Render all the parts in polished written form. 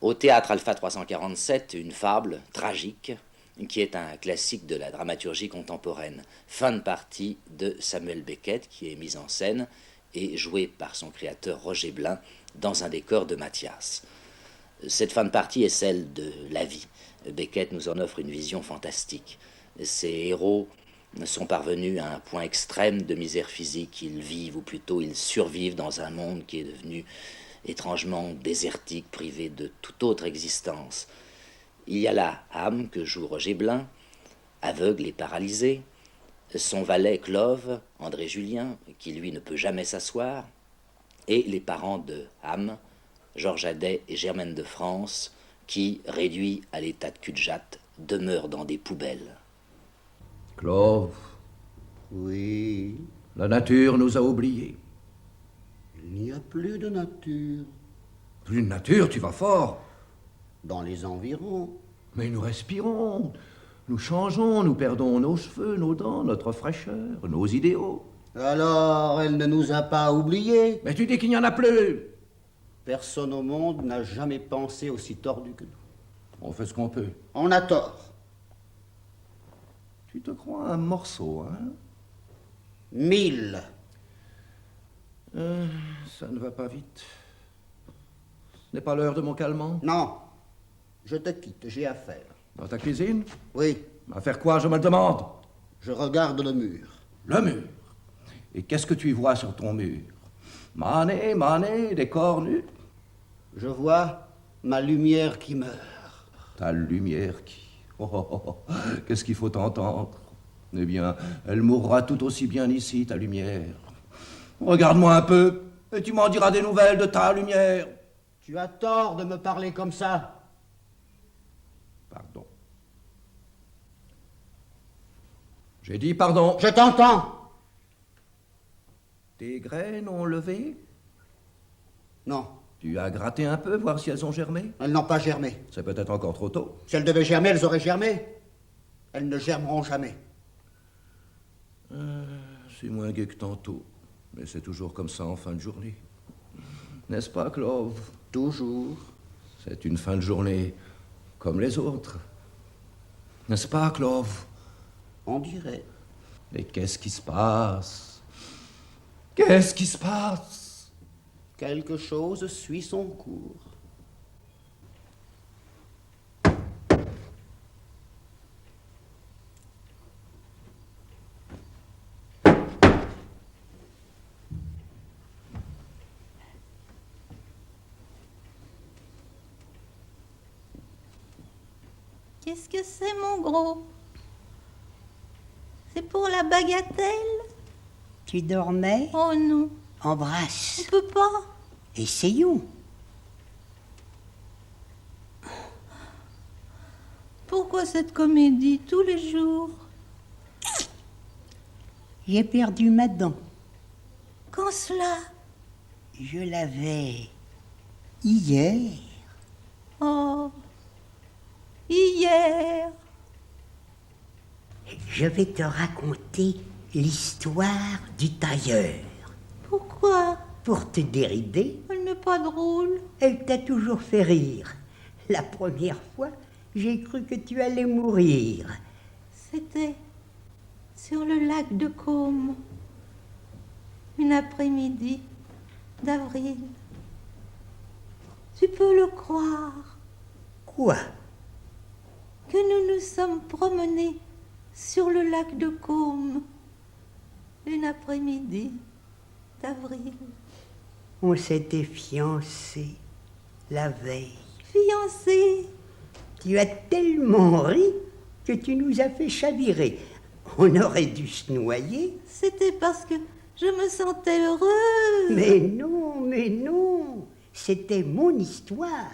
Au théâtre Alpha 347, une fable tragique qui est un classique de la dramaturgie contemporaine. Fin de partie de Samuel Beckett, qui est mise en scène et jouée par son créateur Roger Blin dans un décor de Mathias. Cette fin de partie est celle de la vie. Beckett nous en offre une vision fantastique. Ces héros sont parvenus à un point extrême de misère physique. Ils vivent, ou plutôt ils survivent dans un monde qui est devenu étrangement désertique, privé de toute autre existence. Il y a là Ham, que joue Roger Blin, aveugle et paralysé, son valet Clove, André Julien, qui lui ne peut jamais s'asseoir, et les parents de Ham, Georges Adet et Germaine de France, qui, réduits à l'état de cul-de-jatte, demeurent dans des poubelles. Clove. Oui. La nature nous a oubliés. Il n'y a plus de nature. Plus de nature, tu vas fort. Dans les environs. Mais nous respirons, nous changeons, nous perdons nos cheveux, nos dents, notre fraîcheur, nos idéaux. Alors, elle ne nous a pas oubliés. Mais tu dis qu'il n'y en a plus. Personne au monde n'a jamais pensé aussi tordu que nous. On fait ce qu'on peut. On a tort. Tu te crois un morceau, hein? 1000. Ça ne va pas vite. Ce n'est pas l'heure de mon calmant? Non. Je te quitte, j'ai affaire. Dans ta cuisine? Oui. À faire quoi, je me le demande? Je regarde le mur. Le mur? Et qu'est-ce que tu y vois sur ton mur? Mané, des corps nus? Je vois ma lumière qui meurt. Ta lumière qui... Oh, qu'est-ce qu'il faut entendre? Eh bien, elle mourra tout aussi bien ici, ta lumière. Regarde-moi un peu, et tu m'en diras des nouvelles de ta lumière. Tu as tort de me parler comme ça. Pardon. J'ai dit pardon. Je t'entends. Tes graines ont levé? Non. Tu as gratté un peu, voir si elles ont germé? Elles n'ont pas germé. C'est peut-être encore trop tôt. Si elles devaient germer, elles auraient germé. Elles ne germeront jamais. C'est moins gai que tantôt. Mais c'est toujours comme ça en fin de journée. N'est-ce pas, Clove? Toujours. C'est une fin de journée comme les autres. N'est-ce pas, Clove? On dirait. Mais qu'est-ce qui se passe? Qu'est-ce qui se passe? Quelque chose suit son cours. Qu'est-ce que c'est, mon gros? C'est pour la bagatelle? Tu dormais? Oh non, Embrasse. on peut pas. Essayons. Pourquoi cette comédie tous les jours? J'ai perdu ma dent. Quand cela? Je l'avais hier. Oh, hier. Je vais te raconter l'histoire du tailleur. Pourquoi? Pour te dérider, Elle n'est pas drôle. elle t'a toujours fait rire. La première fois, j'ai cru que tu allais mourir. C'était sur le lac de Caume, une après-midi d'avril. Tu peux le croire Quoi? que nous nous sommes promenés sur le lac de Caume, une après-midi d'avril. On s'était fiancés la veille. Fiancés, Tu as tellement ri que tu nous as fait chavirer. On aurait dû se noyer. c'était parce que je me sentais heureuse. Mais non, c'était mon histoire.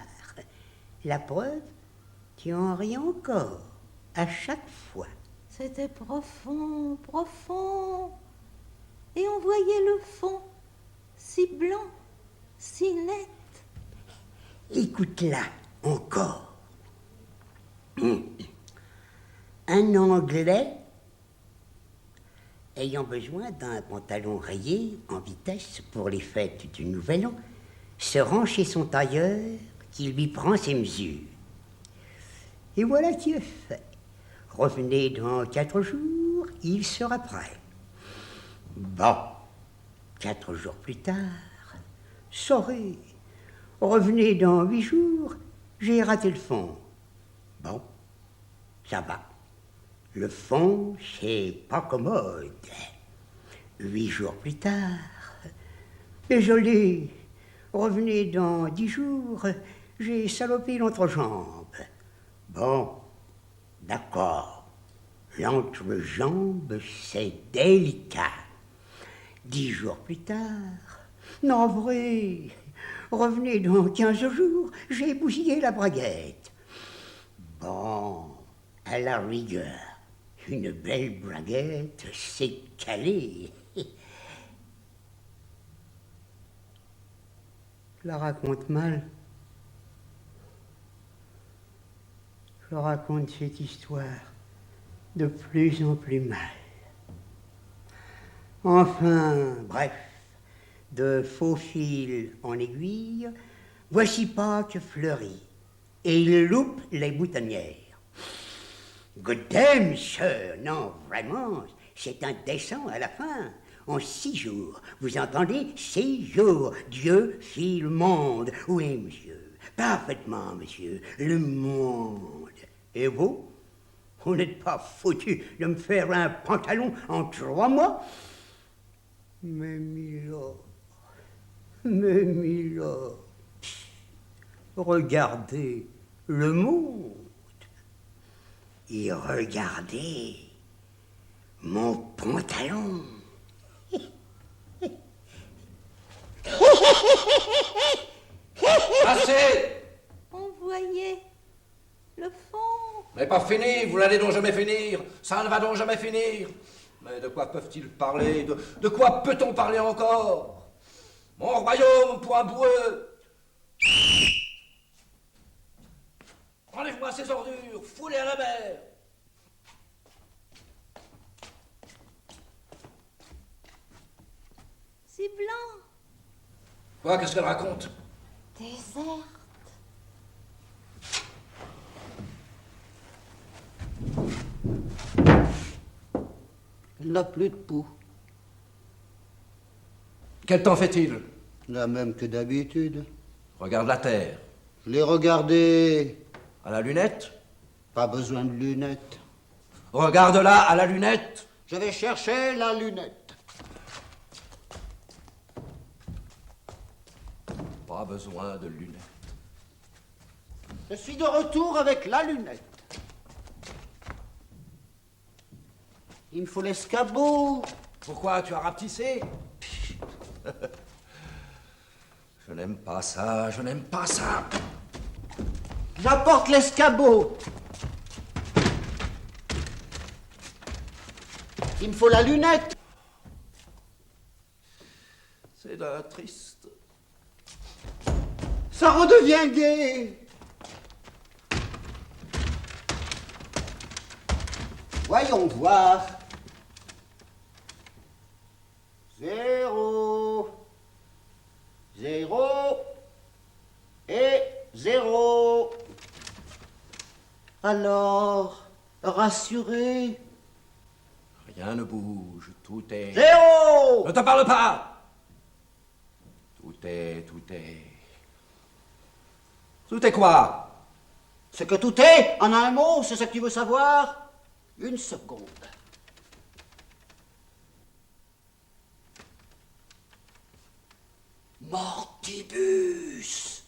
La preuve, tu en ris encore, à chaque fois. C'était profond, profond. Et on voyait le fond, si blanc, si net. Écoute-la encore. Un Anglais ayant besoin d'un pantalon rayé en vitesse pour les fêtes du Nouvel An se rend chez son tailleur qui lui prend ses mesures. Et voilà qui est fait. Revenez dans 4 jours, il sera prêt. Bon, 4 jours plus tard, sorry, revenez dans 8 jours, j'ai raté le fond. Bon, ça va. Le fond, c'est pas commode. 8 jours plus tard, désolé, revenez dans 10 jours, j'ai salopé l'entrejambe. Bon, d'accord, l'entrejambe, c'est délicat. 10 jours plus tard, non vrai, revenez dans 15 jours, j'ai bousillé la braguette. Bon, à la rigueur, une belle braguette, c'est calé. Je la raconte mal. Je raconte cette histoire de plus en plus mal. Enfin, bref, de faux fil en aiguille, voici Pâques fleurit, et il loupe les boutonnières. Good damn, sir, non, vraiment, c'est indécent à la fin. En 6 jours, vous entendez, 6 jours, Dieu fit le monde. Oui, monsieur, parfaitement, monsieur, le monde. Et vous n'êtes pas foutu de me faire un pantalon en 3 mois? Mais Milord, regardez le monde et regardez mon pantalon. Assez! On voyait le fond. Mais pas fini, vous n'allez donc jamais finir. Ça ne va donc jamais finir. Mais de quoi peuvent-ils parler? De quoi peut-on parler encore? Mon royaume, point boueux. Enlève-moi ces ordures, foulez à la mer. C'est blanc. Quoi, qu'est-ce qu'elle raconte? Déserte. Il n'a plus de poux. Quel temps fait-il? La même que d'habitude. Regarde la terre. Je l'ai regardé. À la lunette? Pas besoin de lunettes. Regarde-la à la lunette. Je vais chercher la lunette. Pas besoin de lunettes. Je suis de retour avec la lunette. Il me faut l'escabeau. Pourquoi tu as rapetissé? Je n'aime pas ça, je n'aime pas ça. J'apporte l'escabeau. Il me faut la lunette. C'est d'un triste. Ça redevient gai. Voyons voir. 0, 0 et 0. Alors, rassuré. Rien ne bouge, tout est... 0. Ne te parle pas! Tout est... Tout est quoi? Ce que tout est, en un mot, c'est ce que tu veux savoir? Une seconde. Mortibus.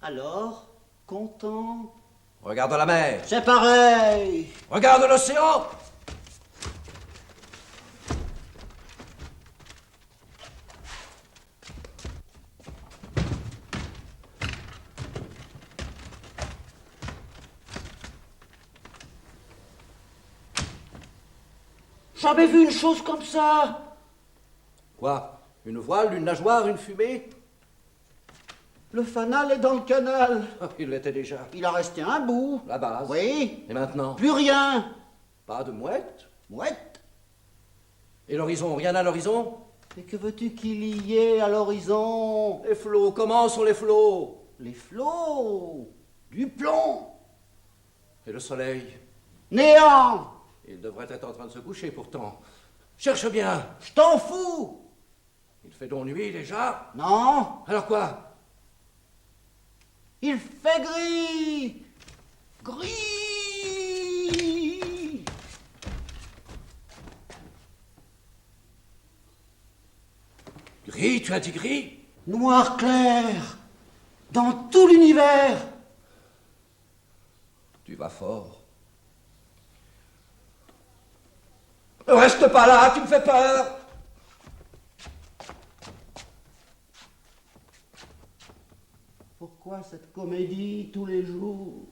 Alors, content? Regarde la mer. C'est pareil. Regarde l'océan. Jamais vu une chose comme ça. Quoi? Une voile, une nageoire, une fumée? Le fanal est dans le canal. Ah, il l'était déjà. Il a resté un bout. La base. Oui. Et maintenant? Plus rien. Pas de mouette? Mouette. Et l'horizon? Rien à l'horizon? Et que veux-tu qu'il y ait à l'horizon? Les flots, comment sont les flots? les flots, du plomb, Et le soleil? néant. Il devrait être en train de se coucher pourtant. Cherche bien. Je t'en fous. Il fait donc nuit déjà? Non, Alors quoi? il fait gris. Gris. Gris, tu as dit gris? Noir clair. Dans tout l'univers. Tu vas fort. Ne reste pas là, tu me fais peur. Pourquoi cette comédie tous les jours?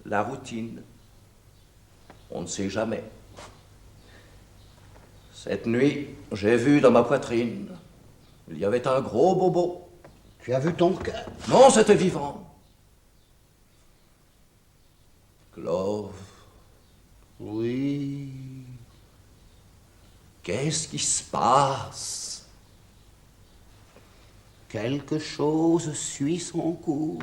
La routine. On ne sait jamais. Cette nuit, j'ai vu dans ma poitrine, il y avait un gros bobo. Tu as vu ton cœur? Non, c'était vivant. Clove, Oui. qu'est-ce qui se passe? Quelque chose suit son cours.